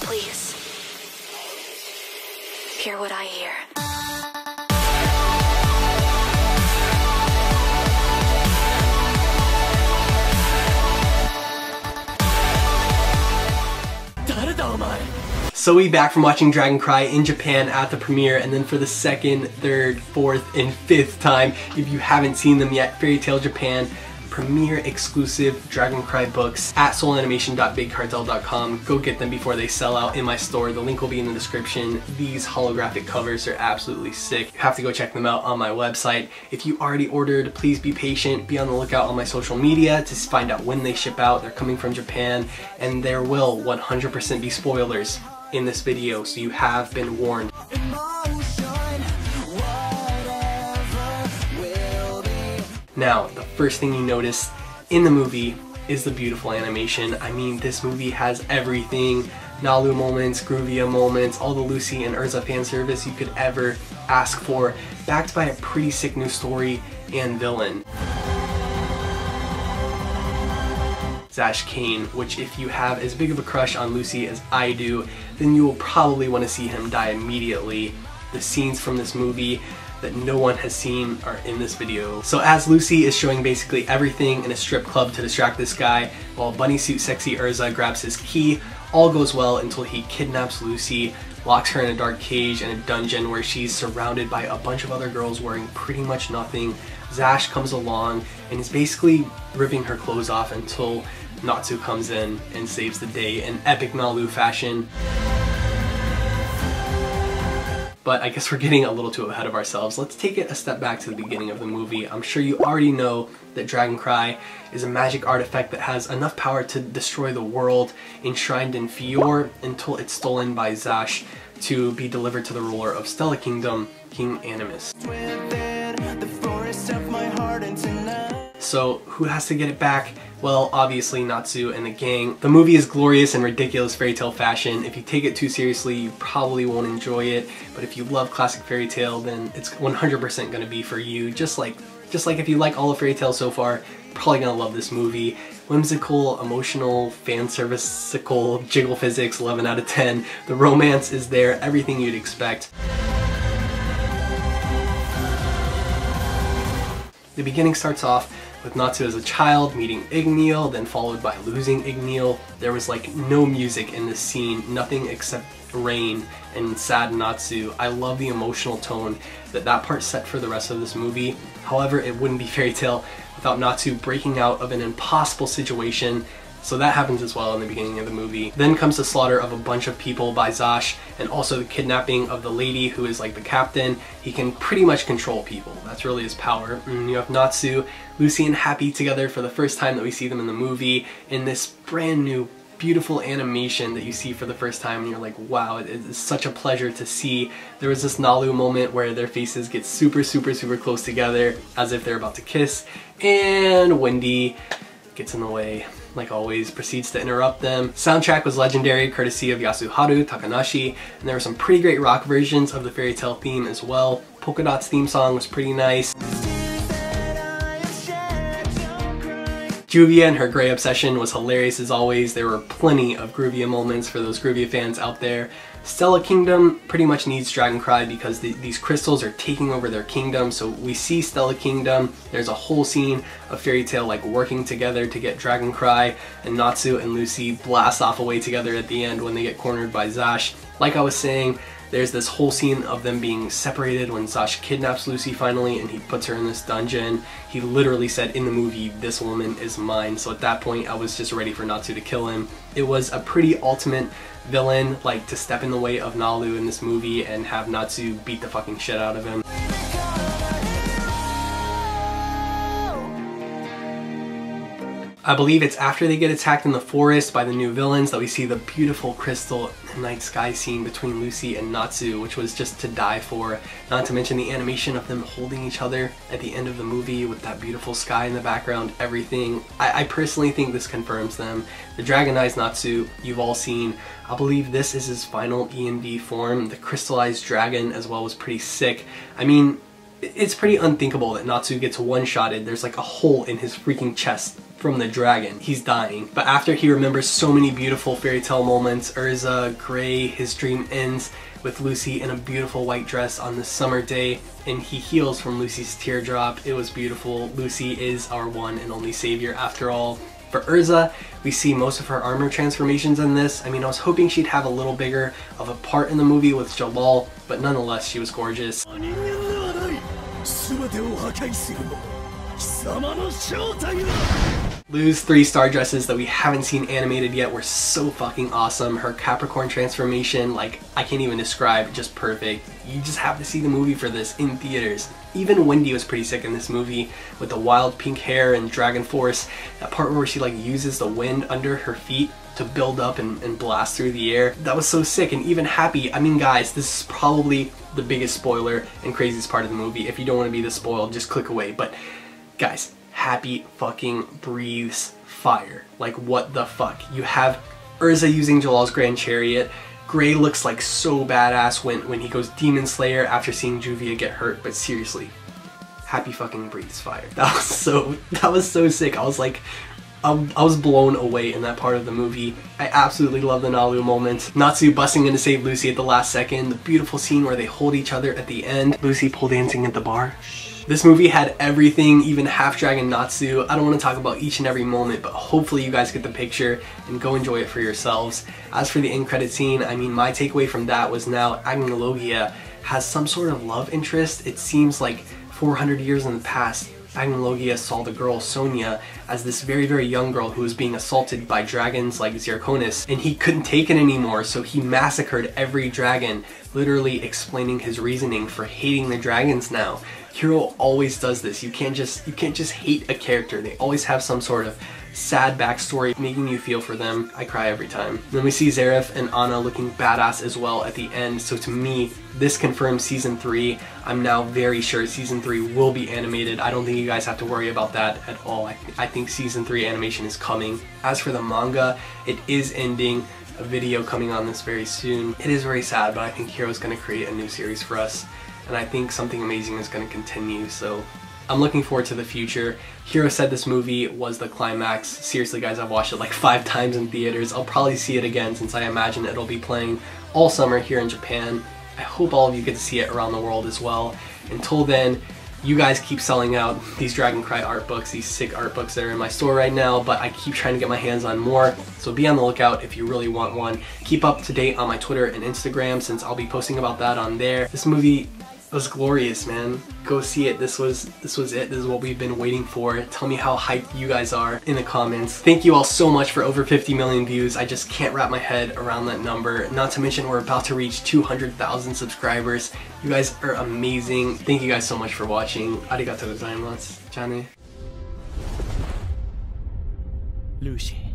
Please, hear what I hear. So we back from watching Dragon Cry in Japan at the premiere, and then for the second, third, fourth, and fifth time, if you haven't seen them yet, FairyTail Japan premiere exclusive Dragon Cry books at soulanimation.bigcartel.com. Go get them before they sell out in my store. The link will be in the description. These holographic covers are absolutely sick. You have to go check them out on my website. If you already ordered, please be patient. Be on the lookout on my social media to find out when they ship out. They're coming from Japan, and there will 100% be spoilers in this video, so you have been warned. Now, the first thing you notice in the movie is the beautiful animation. I mean, this movie has everything. NaLu moments, Juvia moments, all the Lucy and Erza fan service you could ever ask for, backed by a pretty sick new story and villain. Zash Kane, which if you have as big of a crush on Lucy as I do, then you will probably want to see him die immediately. The scenes from this movie that no one has seen are in this video. So as Lucy is showing basically everything in a strip club to distract this guy, while bunny suit sexy Erza grabs his key, all goes well until he kidnaps Lucy, locks her in a dark cage in a dungeon where she's surrounded by a bunch of other girls wearing pretty much nothing. Zash comes along and is basically ripping her clothes off until Natsu comes in and saves the day in epic NaLu fashion. But I guess we're getting a little too ahead of ourselves. Let's take it a step back to the beginning of the movie. I'm sure you already know that Dragon Cry is a magic artifact that has enough power to destroy the world enshrined in Fior until it's stolen by Zash to be delivered to the ruler of Stella Kingdom, King Animus. So who has to get it back? Well, obviously Natsu and the gang. The movie is glorious in ridiculous fairytale fashion. If you take it too seriously, you probably won't enjoy it. But if you love classic fairytale, then it's 100% going to be for you. Just like if you like all of fairytale so far, you're probably going to love this movie. Whimsical, emotional, fan service-ical, jiggle physics, 11 out of 10. The romance is there, everything you'd expect. The beginning starts off with Natsu as a child meeting Dragneel, then followed by losing Dragneel. There was like no music in this scene, nothing except rain and sad Natsu. I love the emotional tone that part set for the rest of this movie. However, it wouldn't be FairyTail without Natsu breaking out of an impossible situation. So that happens as well in the beginning of the movie. Then comes the slaughter of a bunch of people by Zash, and also the kidnapping of the lady who is like the captain. He can pretty much control people. That's really his power. And you have Natsu, Lucy, and Happy together for the first time that we see them in the movie in this brand new beautiful animation that you see for the first time, and you're like, wow, it's such a pleasure to see. There was this NaLu moment where their faces get super close together as if they're about to kiss, and Wendy gets in the way. Like always, proceeds to interrupt them. Soundtrack was legendary, courtesy of Yasuharu Takanashi, and there were some pretty great rock versions of the FairyTail theme as well. Polka Dot's theme song was pretty nice. Juvia and her gray obsession was hilarious as always. There were plenty of Juvia moments for those Juvia fans out there. Stella Kingdom pretty much needs Dragon Cry because these crystals are taking over their kingdom. So we see Stella Kingdom. There's a whole scene of FairyTail like working together to get Dragon Cry, and Natsu and Lucy blast off away together at the end when they get cornered by Zash. Like I was saying, there's this whole scene of them being separated when Zash kidnaps Lucy finally and he puts her in this dungeon. He literally said in the movie, "This woman is mine." So at that point I was just ready for Natsu to kill him. It was a pretty ultimate villain, like to step in the way of NaLu in this movie and have Natsu beat the fucking shit out of him. I believe it's after they get attacked in the forest by the new villains that we see the beautiful crystal and night sky scene between Lucy and Natsu, which was just to die for. Not to mention the animation of them holding each other at the end of the movie with that beautiful sky in the background, everything. I personally think this confirms them. The dragonized Natsu you've all seen. I believe this is his final E.N.D form. The crystallized dragon as well was pretty sick. I mean, it's pretty unthinkable that Natsu gets one-shotted. There's like a hole in his freaking chest from the dragon. He's dying. But after he remembers so many beautiful fairy tale moments, Erza, Gray, his dream ends with Lucy in a beautiful white dress on this summer day, and he heals from Lucy's teardrop. It was beautiful. Lucy is our one and only savior after all. For Erza, we see most of her armor transformations in this. I mean, I was hoping she'd have a little bigger of a part in the movie with Jellal, but nonetheless, she was gorgeous. Lu's 3-star dresses that we haven't seen animated yet were so fucking awesome. Her Capricorn transformation, like, I can't even describe, just perfect. You just have to see the movie for this in theaters. Even Wendy was pretty sick in this movie with the wild pink hair and Dragon Force. That part where she like uses the wind under her feet to build up and blast through the air. That was so sick. And even Happy, I mean guys, this is probably the biggest spoiler and craziest part of the movie. If you don't want to be this spoiled, just click away. But guys, Happy fucking breathes fire. Like, what the fuck? You have Erza using Jellal's Grand Chariot. Gray looks like so badass when he goes Demon Slayer after seeing Juvia get hurt, but seriously, Happy fucking breathes fire. That was so sick. I was like, I was blown away in that part of the movie. I absolutely love the NaLu moments. Natsu busting in to save Lucy at the last second. The beautiful scene where they hold each other at the end. Lucy pole dancing at the bar. This movie had everything, even Half Dragon Natsu. I don't want to talk about each and every moment, but hopefully you guys get the picture and go enjoy it for yourselves. As for the end credit scene, I mean, my takeaway from that was now Acnologia has some sort of love interest. It seems like 400 years in the past, Acnologia saw the girl Sonia as this very, very young girl who was being assaulted by dragons like Zeref, and he couldn't take it anymore, so he massacred every dragon, literally explaining his reasoning for hating the dragons now. Hero always does this. You can't just hate a character. They always have some sort of sad backstory making you feel for them. I cry every time. Then we see Zeref and Anna looking badass as well at the end. So to me, this confirms season 3. I'm now very sure season 3 will be animated. I don't think you guys have to worry about that at all. I think season 3 animation is coming. As for the manga, it is ending. A video coming on this very soon. It is very sad, but I think Hero's going to create a new series for us. And I think something amazing is going to continue, so I'm looking forward to the future. Hero said this movie was the climax. Seriously guys, I've watched it like 5 times in theaters. I'll probably see it again since I imagine it'll be playing all summer here in Japan. I hope all of you get to see it around the world as well. Until then, you guys keep selling out these Dragon Cry art books, these sick art books that are in my store right now, but I keep trying to get my hands on more, so be on the lookout if you really want one. Keep up to date on my Twitter and Instagram since I'll be posting about that on there. This movie was glorious, man. Go see it. This was it. This is what we've been waiting for. Tell me how hyped you guys are in the comments. Thank you all so much for over 50 million views. I just can't wrap my head around that number. Not to mention we're about to reach 200,000 subscribers. You guys are amazing. Thank you guys so much for watching. Arigatou gozaimasu. Ja ne. Lucy.